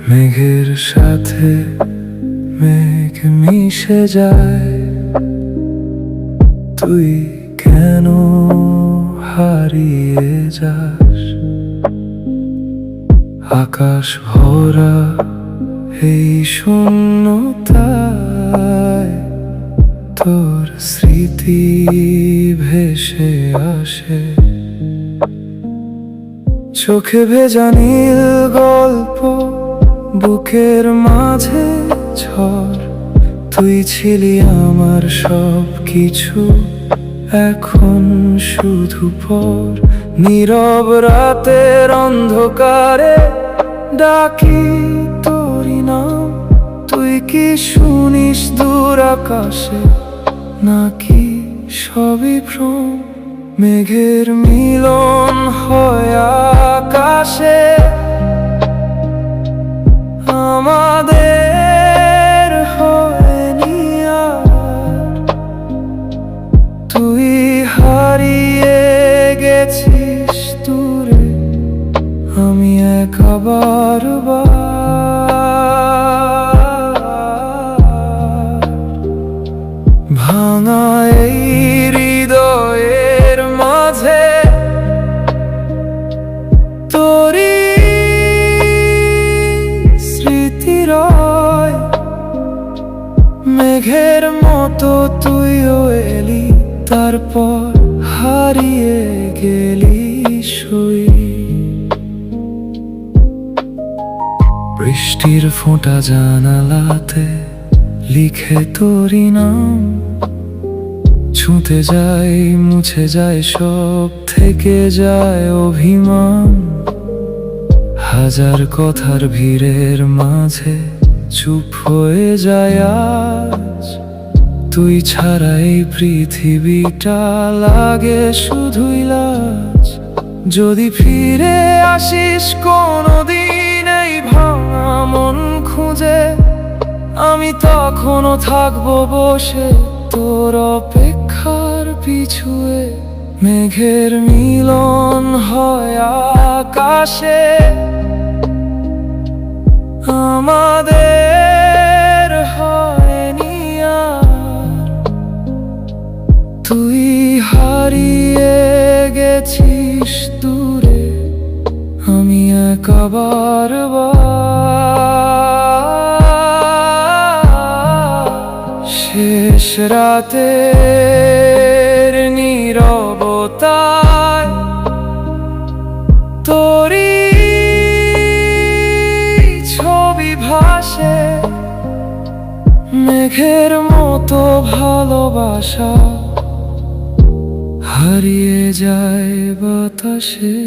মেঘের সাথে মেঘ মিশে যায়, তুই কেন হারিয়ে যাস? আকাশ ভরা এই শূন্যতায় তোর স্মৃতি ভেসে আসে। চোখে ভেজা নীল গল্প, বুকের মাঝে ঝড়, তুই ছিলি আমার সব কিছু, এখন শুধু পর। নীরব রাতের অন্ধকারে ডাকি তোরি নাম, তুই কি শুনিস দূর আকাশে, নাকি সবই ভ্রম? মেঘের মিলন হয় আকাশে, আমাদের হয়নি আর। তুই হারিয়ে গেছিস দূরে, আমি একা বারবার। ভাঙা এই হৃদয়ের মাঝে তোরি স্মৃতি রয়। মেঘের মতো তুইও এলি, তারপর হারিয়ে গেলি সই। বৃষ্টির ফোঁটা জানালাতে লিখে তোরি নাম, ছুঁতে যায় মুছে যায় সব, থেকে যায় অভিমান। হাজার কথার ভিড়ের মাঝে চুপ হয়ে যায় আজ, তুই ছাড়া এই পৃথিবীটা লাগে শুধুই লাজ। যদি ফিরে আসিস কোনোদিন এই ভাঙা মন খুঁজে, আমি তখনও থাকবো বসে তোর অপেক্ষার পিছুয়ে। মেঘের মিলন হয় আকাশে, আমাদের হয়নি আর। তুই হারিয়ে গেছিস দূরে, আমি একা বারবার। শেষ রাতের নীরবতায় তোরি ছবি ভাসে। মেঘের মতো ভালোবাসা হারিয়ে যায় বাতাসে।